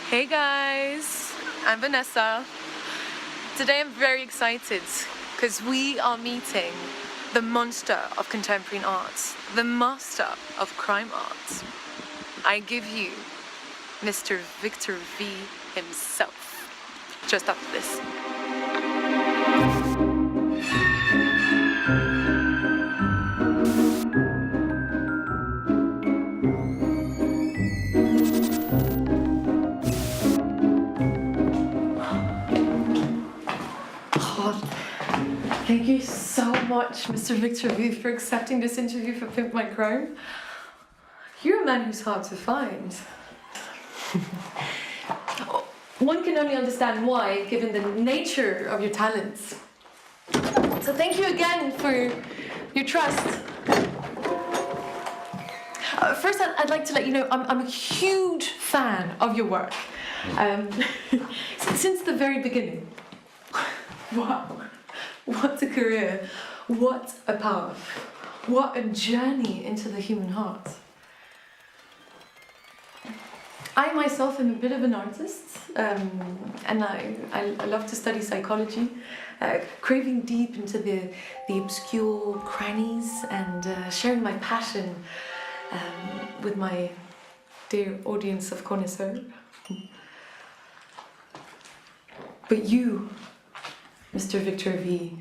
Hey guys, I'm Vanessa. Today I'm very excited because we are meeting the monster of contemporary art, the master of crime art. I give you Mr. Victor V himself, just after this. Thank you so much, Mr. Victor V, for accepting this interview for Pimp My Crime. You're a man who's hard to find. One can only understand why, given the nature of your talents. So thank you again for your trust. First, I'd like to let you know I'm a huge fan of your work. Since the very beginning. Wow. What a career, what a path, what a journey into the human heart. I myself am a bit of an artist, and I love to study psychology, craving deep into the obscure crannies and sharing my passion with my dear audience of connoisseurs. But you, Mr. Victor V,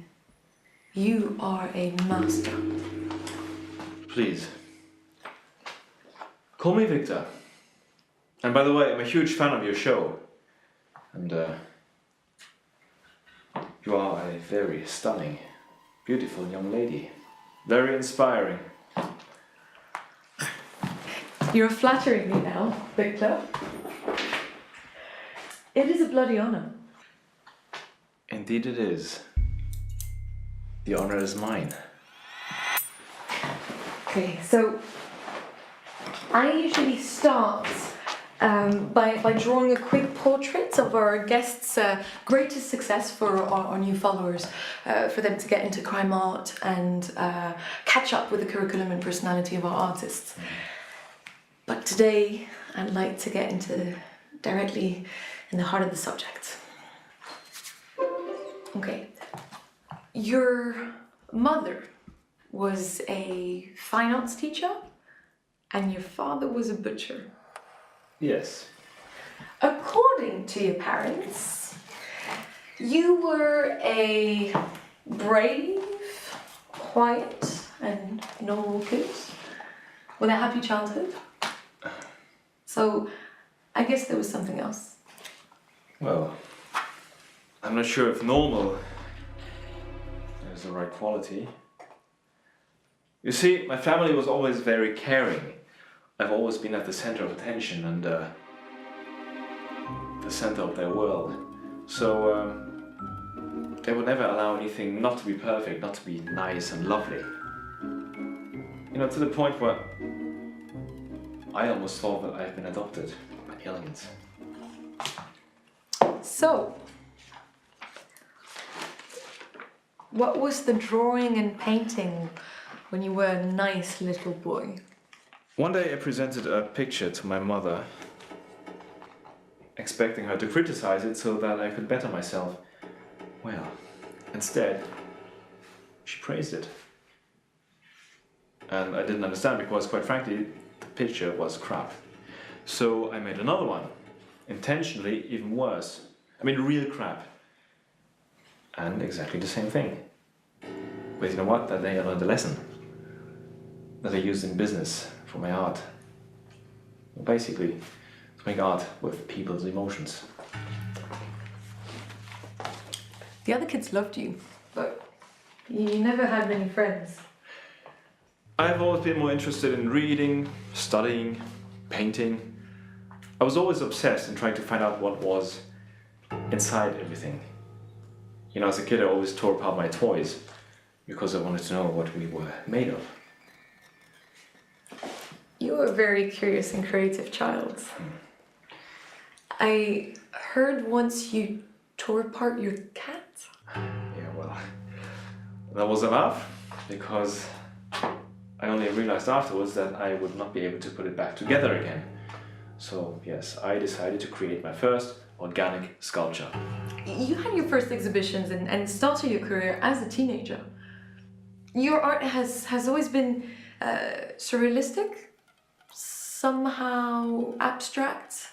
you are a master. Please. Call me Victor. And by the way, I'm a huge fan of your show. And you are a very stunning, beautiful young lady. Very inspiring. You're flattering me now, Victor. It is a bloody honor. Indeed it is. The honor is mine. Okay, so I usually start by drawing a quick portrait of our guests' greatest success for our new followers, for them to get into crime art and catch up with the curriculum and personality of our artists. But today, I'd like to get directly in the heart of the subject. Okay, your mother was a fine arts teacher and your father was a butcher. Yes. According to your parents, you were a brave, quiet and normal kid with a happy childhood. So I guess there was something else. Well, I'm not sure if normal is the right quality. You see, my family was always very caring. I've always been at the center of attention and the center of their world. So they would never allow anything not to be perfect, not to be nice and lovely. You know, to the point where I almost thought that I've been adopted by aliens. So, what was the drawing and painting when you were a nice little boy? One day I presented a picture to my mother, expecting her to criticize it so that I could better myself. Well, instead, she praised it. And I didn't understand because, quite frankly, the picture was crap. So I made another one, intentionally even worse. I mean, real crap. And exactly the same thing. But you know what? That day I learned a lesson that I used in business for my art. Basically, to make art with people's emotions. The other kids loved you, but you never had many friends. I've always been more interested in reading, studying, painting. I was always obsessed in trying to find out what was inside everything. You know, as a kid I always tore apart my toys because I wanted to know what we were made of. You were a very curious and creative child. I heard once you tore apart your cat. Yeah, well, that was enough because I only realized afterwards that I would not be able to put it back together again. So yes, I decided to create my first organic sculpture. You had your first exhibitions and started your career as a teenager. Your art has always been surrealistic, somehow abstract,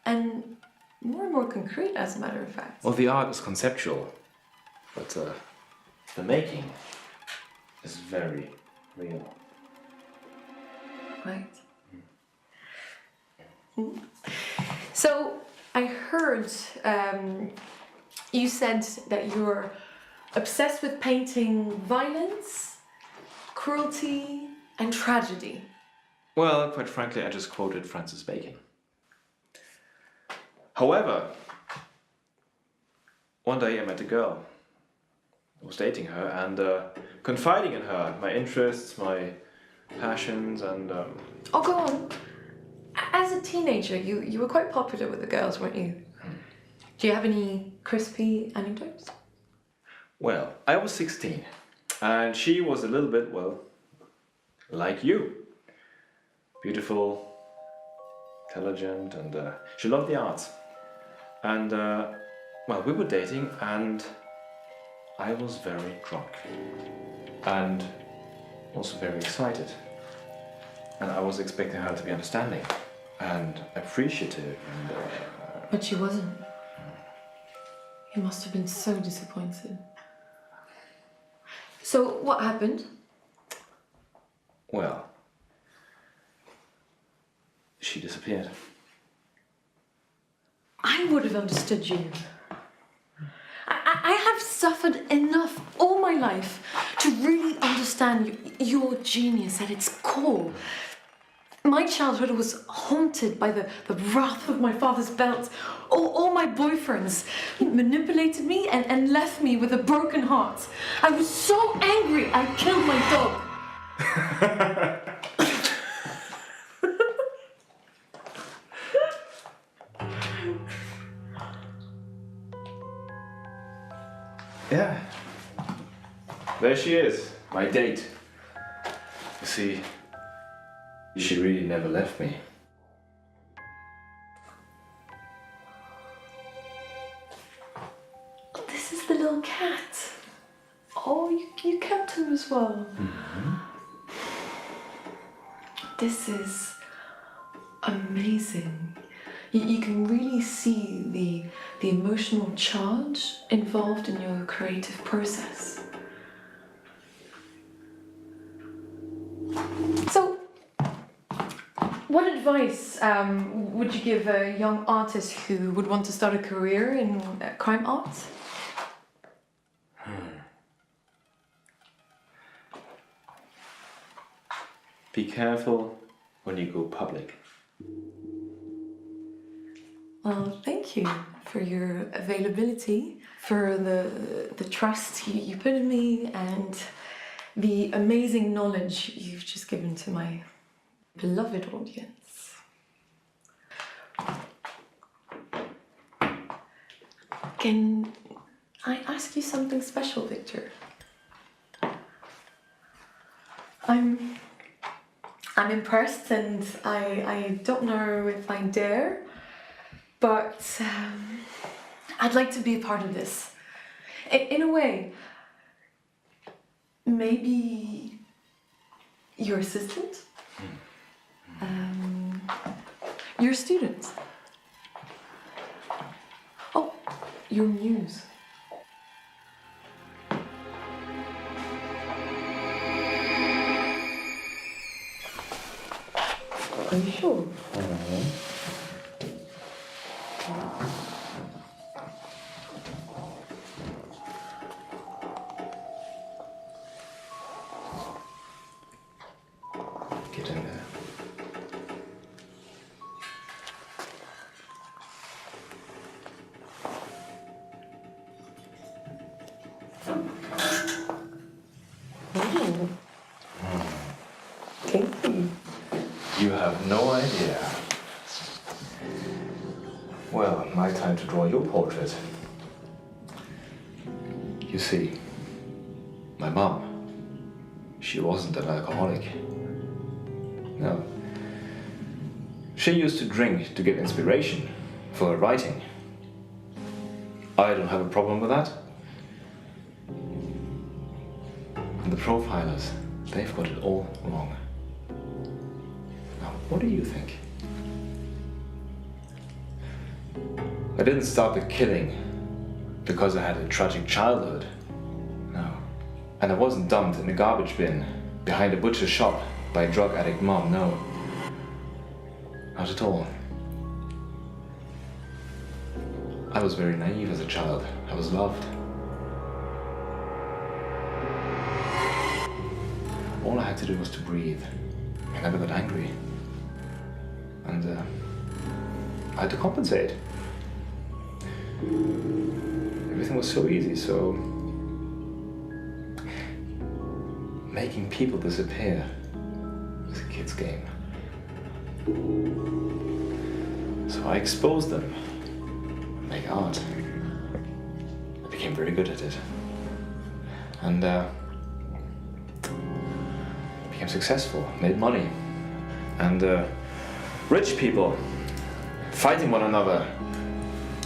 and more concrete, as a matter of fact. Well, the art is conceptual, but the making is very real. Right. Mm. So I heard you said that you're obsessed with painting violence, cruelty, and tragedy. Well, quite frankly, I just quoted Francis Bacon. However, one day I met a girl. I was dating her and confiding in her my interests, my passions, and Oh, go on. As a teenager, you were quite popular with the girls, weren't you? Do you have any crispy anecdotes? well, I was 16 and she was a little bit, well, like you. Beautiful, intelligent, and she loved the arts. And well, we were dating and I was very drunk and also very excited. And I was expecting her to be understanding and appreciative and But she wasn't. You must have been so disappointed. So, what happened? well, she disappeared. I would have understood you. I have suffered enough all my life to really understand your genius at its core. My childhood was haunted by the wrath of my father's belt. All my boyfriends manipulated me and left me with a broken heart. I was so angry I killed my dog. Yeah. There she is, my date. You see, she really never left me. This is the little cat. Oh, you kept him as well. Mm-hmm. This is amazing. You can really see the emotional charge involved in your creative process. So, what advice would you give a young artist who would want to start a career in crime art? Be careful when you go public. Well, thank you for your availability, for the trust you put in me, and the amazing knowledge you've just given to my beloved audience. Can I ask you something special, Victor? I'm impressed, and I don't know if I dare, but I'd like to be a part of this. In a way, maybe your assistant, your student. Oh, your muse. Are you sure? Get in there. Oh. Thank you. You have no idea. Well, my time to draw your portrait. You see, my mom, she wasn't an alcoholic. No. She used to drink to get inspiration for her writing. I don't have a problem with that. And the profilers, they've got it all wrong. Now, what do you think? I didn't start the killing because I had a tragic childhood. No. And I wasn't dumped in a garbage bin behind a butcher's shop by a drug addict mom, no. Not at all. I was very naive as a child. I was loved. All I had to do was to breathe. I never got angry. And I had to compensate. Everything was so easy, so making people disappear was a kid's game. So I exposed them, make art. I became very good at it. And became successful, made money. And rich people fighting one another,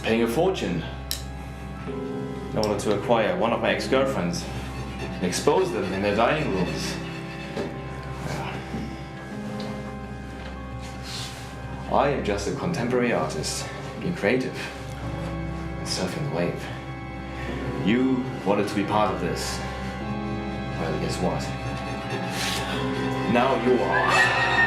paying a fortune in order to acquire one of my ex-girlfriends and expose them in their dining rooms. I am just a contemporary artist, being creative, surfing the wave. You wanted to be part of this. Well, guess what? Now you are.